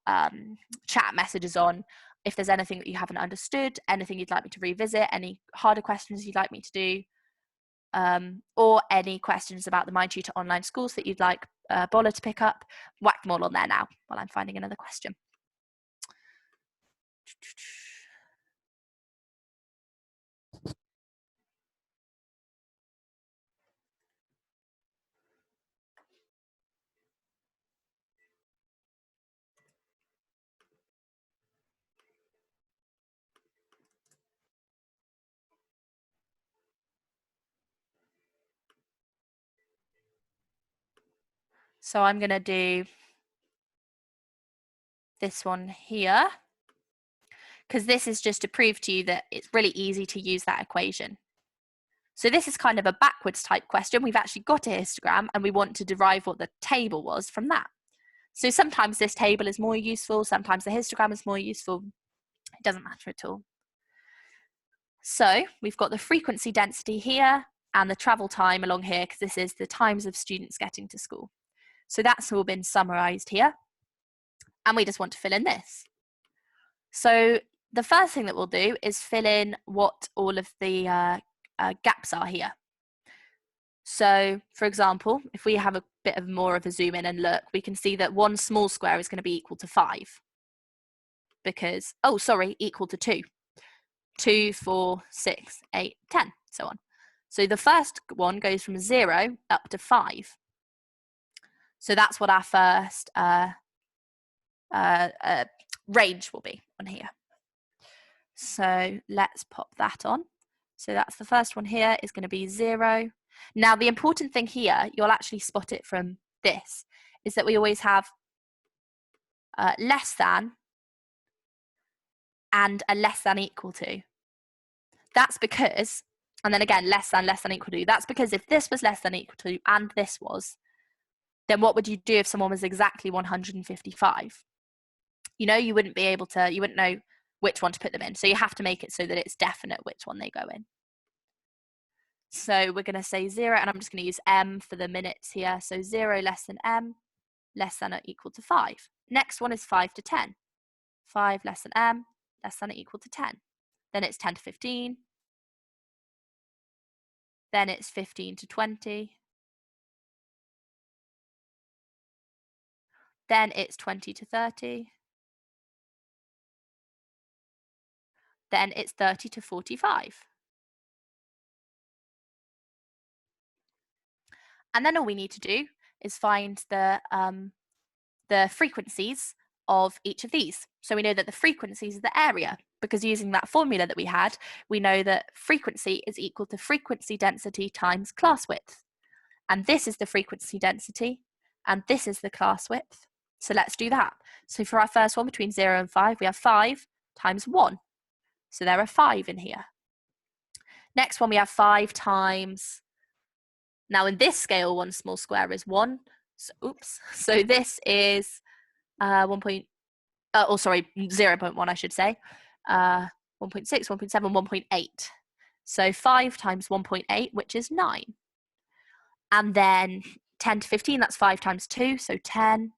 chat messages on if there's anything that you haven't understood, anything you'd like me to revisit, any harder questions you'd like me to do, or any questions about the My Tutor online schools that you'd like Bola to pick up. Whack them all on there now while I'm finding another question. So I'm going to do this one here, because this is just to prove to you that it's really easy to use that equation. So this is kind of a backwards type question. We've actually got a histogram and we want to derive what the table was from that. So sometimes this table is more useful, sometimes the histogram is more useful. It doesn't matter at all. So we've got the frequency density here and the travel time along here, because this is the times of students getting to school. So that's all been summarized here. And we just want to fill in this. So the first thing that we'll do is fill in what all of the gaps are here. So for example, if we have a bit of more of a zoom in and look, we can see that one small square is going to be equal to 5. Because, oh, sorry, equal to 2. 2, 4, 6, 8, 10, so on. So the first one goes from 0 up to 5. So that's what our first range will be on here. So let's pop that on. So that's the first one here is going to be 0. Now the important thing here, you'll actually spot it from this, is that we always have less than and a less than equal to. That's because, and then again, less than equal to. That's because if this was less than equal to and this was, then what would you do if someone was exactly 155? You know, you wouldn't be able to, you wouldn't know which one to put them in. So you have to make it so that it's definite which one they go in. So we're going to say 0, and I'm just going to use m for the minutes here. So 0 less than m, less than or equal to 5. Next one is 5 to 10. 5 less than m, less than or equal to 10. Then it's 10 to 15. Then it's 15 to 20. Then it's 20 to 30. Then it's 30 to 45. And then all we need to do is find the frequencies of each of these. So we know that the frequencies are the area, because using that formula that we had, we know that frequency is equal to frequency density times class width. And this is the frequency density, and this is the class width. So let's do that. So for our first one, between 0 and 5, we have 5 times 1. So there are 5 in here. Next one, we have 5 times, now in this scale, 1 small square is 1. So, oops. So this is 0.1, I should say. 1.6, 1.7, 1.8. So 5 times 1.8, which is 9. And then 10 to 15, that's 5 times 2, so 10.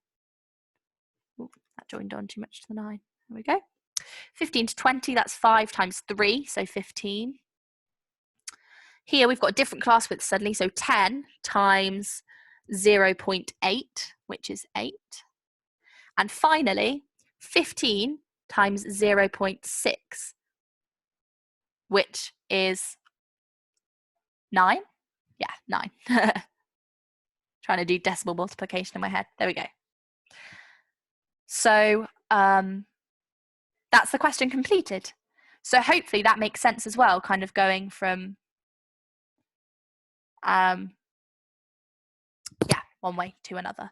Ooh, that joined on too much to the 9. There we go. 15 to 20, that's 5 times 3, so 15. Here we've got a different class width suddenly, so 10 times 0.8, which is 8. And finally, 15 times 0.6, which is 9. Yeah, 9. Trying to do decimal multiplication in my head. There we go. So that's the question completed. So hopefully that makes sense as well, kind of going from one way to another.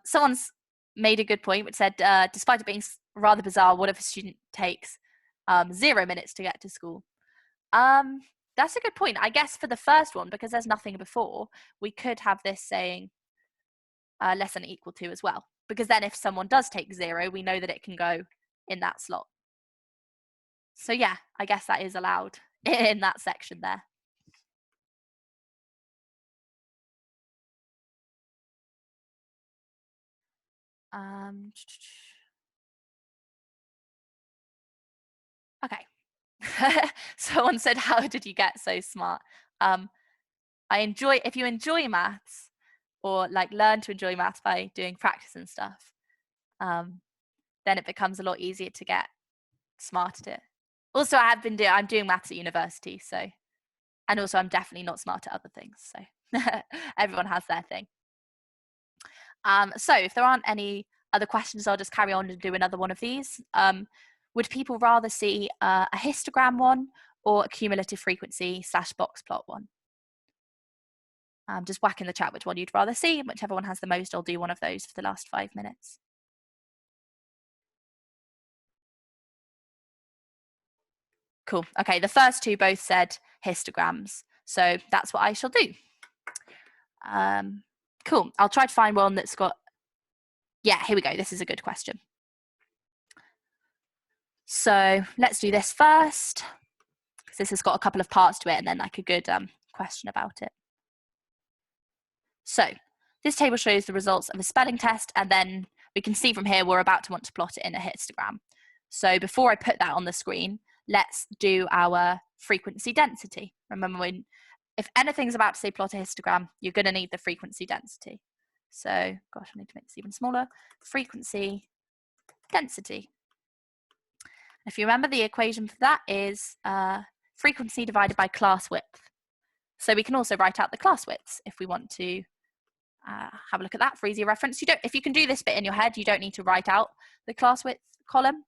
Someone's made a good point, which said, despite it being rather bizarre, what if a student takes 0 minutes to get to school? That's a good point. I guess for the first one, because there's nothing before, we could have this saying less than or equal to as well. Because then if someone does take 0, we know that it can go in that slot. So yeah, I guess that is allowed in that section there. Okay. Someone said, how did you get so smart? If you enjoy maths, or like learn to enjoy maths by doing practice and stuff, then it becomes a lot easier to get smart at it. Also, I'm doing maths at university, so, and also I'm definitely not smart at other things, so everyone has their thing. So if there aren't any other questions, I'll just carry on and do another one of these. Would people rather see a histogram one or a cumulative frequency / box plot one? Just whack in the chat which one you'd rather see, and whichever one has the most, I'll do one of those for the last 5 minutes. Cool. Okay, the first two both said histograms, so that's what I shall do. Cool. I'll try to find one that's got, yeah, here we go. This is a good question. So let's do this first, because this has got a couple of parts to it and then like a good question about it. So this table shows the results of a spelling test, and then we can see from here we're about to want to plot it in a histogram. So before I put that on the screen, let's do our frequency density. Remember, if anything's about to say plot a histogram, you're going to need the frequency density. So, gosh, I need to make this even smaller. Frequency density. If you remember, the equation for that is frequency divided by class width. So we can also write out the class widths if we want to have a look at that for easier reference. If you can do this bit in your head, you don't need to write out the class width column.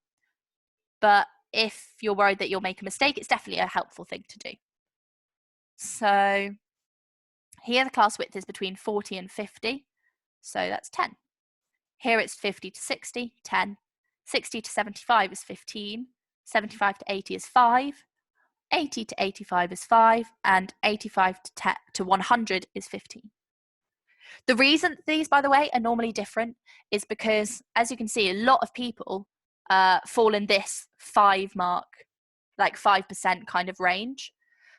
But if you're worried that you'll make a mistake, it's definitely a helpful thing to do. So here the class width is between 40 and 50. So that's 10. Here it's 50 to 60, 10. 60 to 75 is 15. 75 to 80 is 5. 80 to 85 is 5. And 85 to 100 is 15. The reason these, by the way, are normally different is because, as you can see, a lot of people fall in this 5 mark, like 5% kind of range.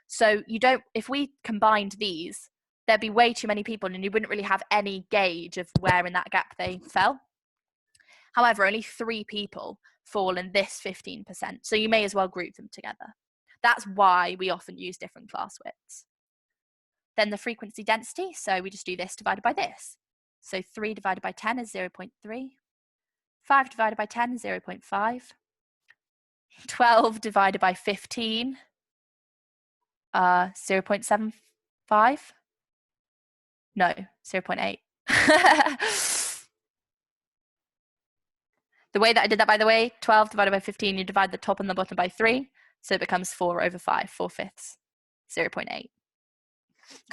So if we combined these, there'd be way too many people and you wouldn't really have any gauge of where in that gap they fell. However, only 3 people fall in this 15%. So you may as well group them together. That's why we often use different class widths. Then the frequency density. So we just do this divided by this. So 3 divided by 10 is 0.3. 5 divided by 10 is 0.5. 12 divided by 15, 0.75. No, 0.8. The way that I did that, by the way, 12 divided by 15, you divide the top and the bottom by 3. So it becomes 4 over 5, 4/5, 0.8.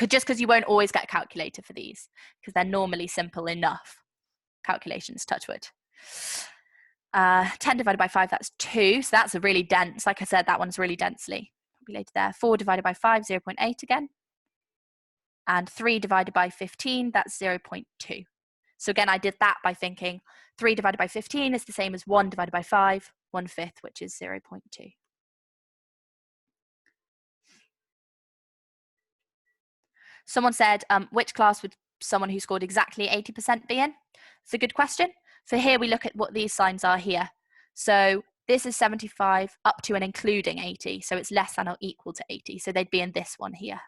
Just because you won't always get a calculator for these, because they're normally simple enough calculations, touch wood. 10 divided by 5, that's 2. So that's a really dense, like I said, that one's really densely populated there. 4 divided by 5, 0.8 again. And 3 divided by 15, that's 0.2. So again, I did that by thinking 3 divided by 15 is the same as 1 divided by 5, 1/5, which is 0.2. Someone said, which class would someone who scored exactly 80% be in? It's a good question. For here, we look at what these signs are here. So this is 75 up to and including 80. So it's less than or equal to 80. So they'd be in this one here.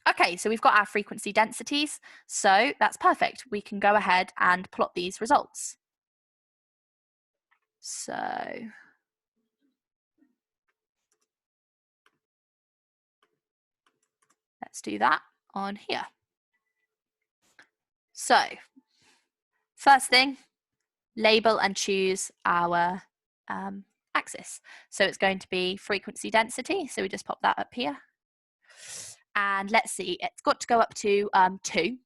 Okay, so we've got our frequency densities. So that's perfect. We can go ahead and plot these results. So let's do that on here. So first thing, label and choose our axis. So it's going to be frequency density. So we just pop that up here. And let's see, it's got to go up to 2.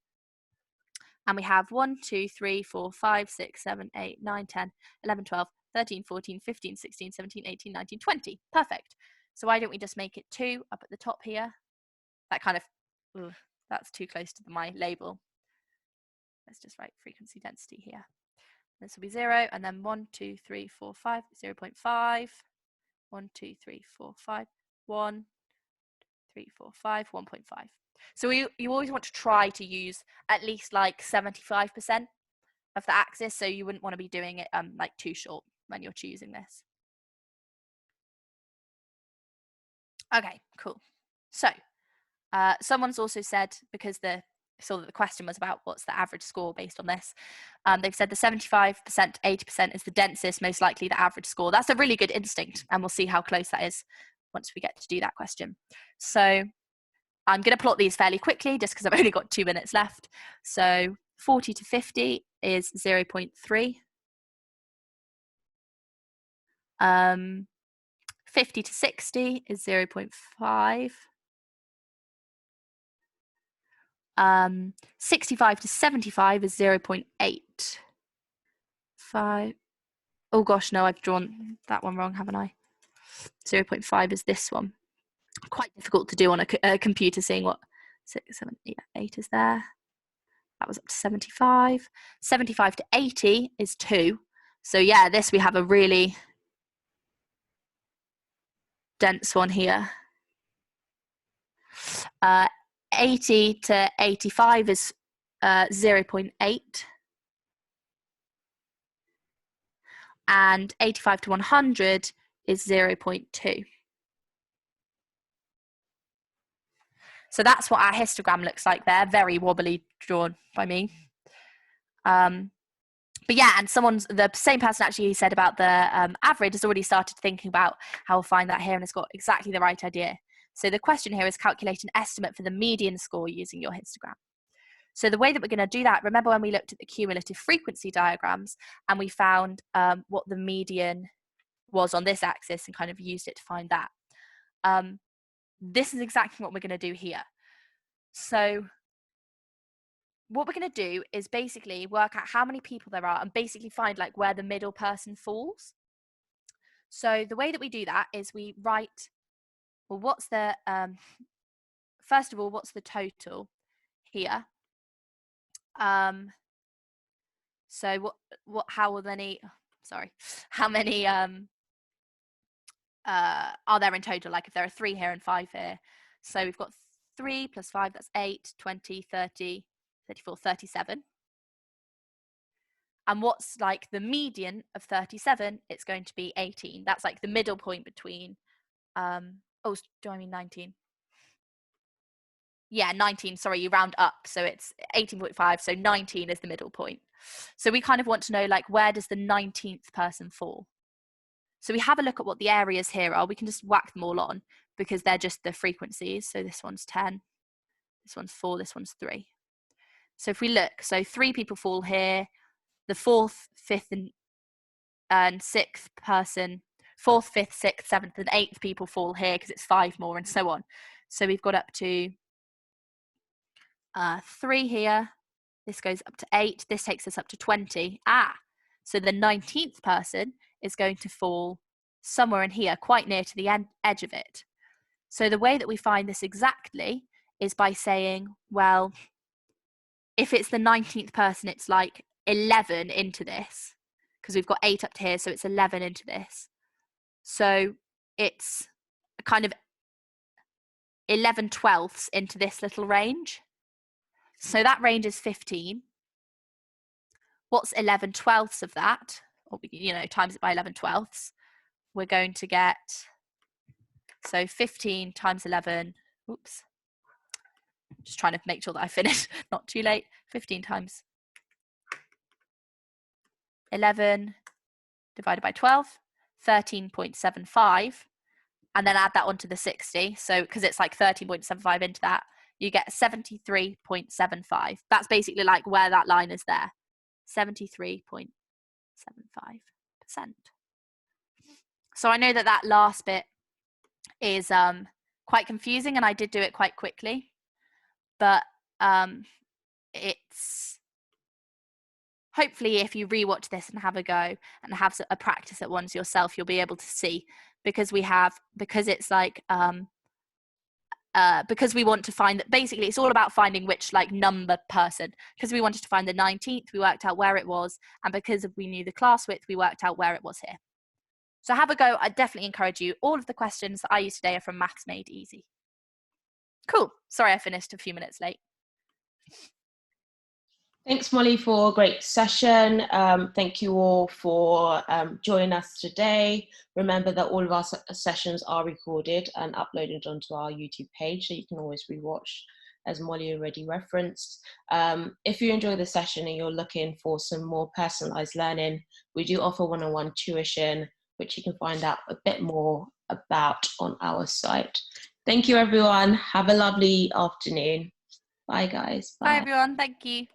And we have 1, 2, 3, 4, 5, 6, 7, 8, 9, 10, 11, 12, 13, 14, 15, 16, 17, 18, 19, 20. Perfect. So why don't we just make it 2 up at the top here? That kind of, that's too close to my label. Let's just write frequency density here. This will be 0, and then 1, 2, 3, 4, 5, 0.5. 1, 2, 3, 4, 5, 1, 3, 4, 5, 1.5. So you always want to try to use at least like 75% of the axis. So you wouldn't want to be doing it like too short when you're choosing this. Okay, cool. So someone's also said, because saw that the question was about what's the average score based on this. They've said the 75% to 80% is the densest, most likely the average score. That's a really good instinct, and we'll see how close that is once we get to do that question. So I'm going to plot these fairly quickly just because I've only got 2 minutes left. So 40 to 50 is 0.3. 50 to 60 is 0.5. 65 to 75 is 0.8. 5. Oh gosh, no, I've drawn that one wrong, haven't I? 0.5 is this one. Quite difficult to do on a computer, seeing what 6, 7, 8 is there. That was up to 75. 75 to 80 is 2. So yeah, this we have a really dense one here. 80 to 85 is 0.8. And 85 to 100 is 0.2. So that's what our histogram looks like there, very wobbly drawn by me. But yeah, and the same person actually said about the average has already started thinking about how we'll find that here and has got exactly the right idea. So the question here is calculate an estimate for the median score using your histogram. So the way that we're going to do that, remember when we looked at the cumulative frequency diagrams and we found what the median was on this axis and kind of used it to find that. This is exactly what we're going to do here. So what we're going to do is basically work out how many people there are and basically find like where the middle person falls. So the way that we do that is we write, well, what's the, first of all, what's the total here? So how many are there in total? Like if there are 3 here and 5 here. So we've got 3 plus 5, that's 8, 20, 30, 34, 37. And what's like the median of 37? It's going to be 18. That's like the middle point between, do I mean 19? Yeah, 19, sorry, you round up. So it's 18.5, so 19 is the middle point. So we kind of want to know, like, where does the 19th person fall? So we have a look at what the areas here are. We can just whack them all on because they're just the frequencies. So this one's 10, this one's 4, this one's 3. So if we look, so 3 people fall here, the 4th, 5th, and 6th person, 4th, 5th, 6th, 7th, and 8th people fall here because it's 5 more and so on. So we've got up to 3 here, this goes up to 8, this takes us up to 20. So the 19th person is going to fall somewhere in here, quite near to the edge of it. So the way that we find this exactly is by saying, well, if it's the 19th person, it's like 11 into this, because we've got 8 up to here, so it's 11 into this. So it's kind of 11/12 into this little range. So that range is 15. What's 11/12 of that? Or, times it by 11/12. We're going to get, so 15 times 11, oops. Just trying to make sure that I finish, not too late. 15 times 11 divided by 12, 13.75. And then add that onto the 60. So, because it's like 13.75 into that, you get 73.75. That's basically like where that line is there. 73.75%. So I know that that last bit is quite confusing, and I did do it quite quickly, but it's hopefully if you rewatch this and have a go and have a practice at once yourself, you'll be able to see, because it's like because we want to find that basically it's all about finding which like number person, because we wanted to find the 19th, we worked out where it was, and because we knew the class width, we worked out where it was here. So have a go. I definitely encourage you. All of the questions that I use today are from Maths Made Easy. Cool. Sorry I finished a few minutes late. Thanks, Molly, for a great session. Thank you all for joining us today. Remember that all of our sessions are recorded and uploaded onto our YouTube page, so you can always rewatch, as Molly already referenced. If you enjoy the session and you're looking for some more personalized learning, we do offer one-on-one tuition, which you can find out a bit more about on our site. Thank you, everyone. Have a lovely afternoon. Bye, guys. Bye everyone. Thank you.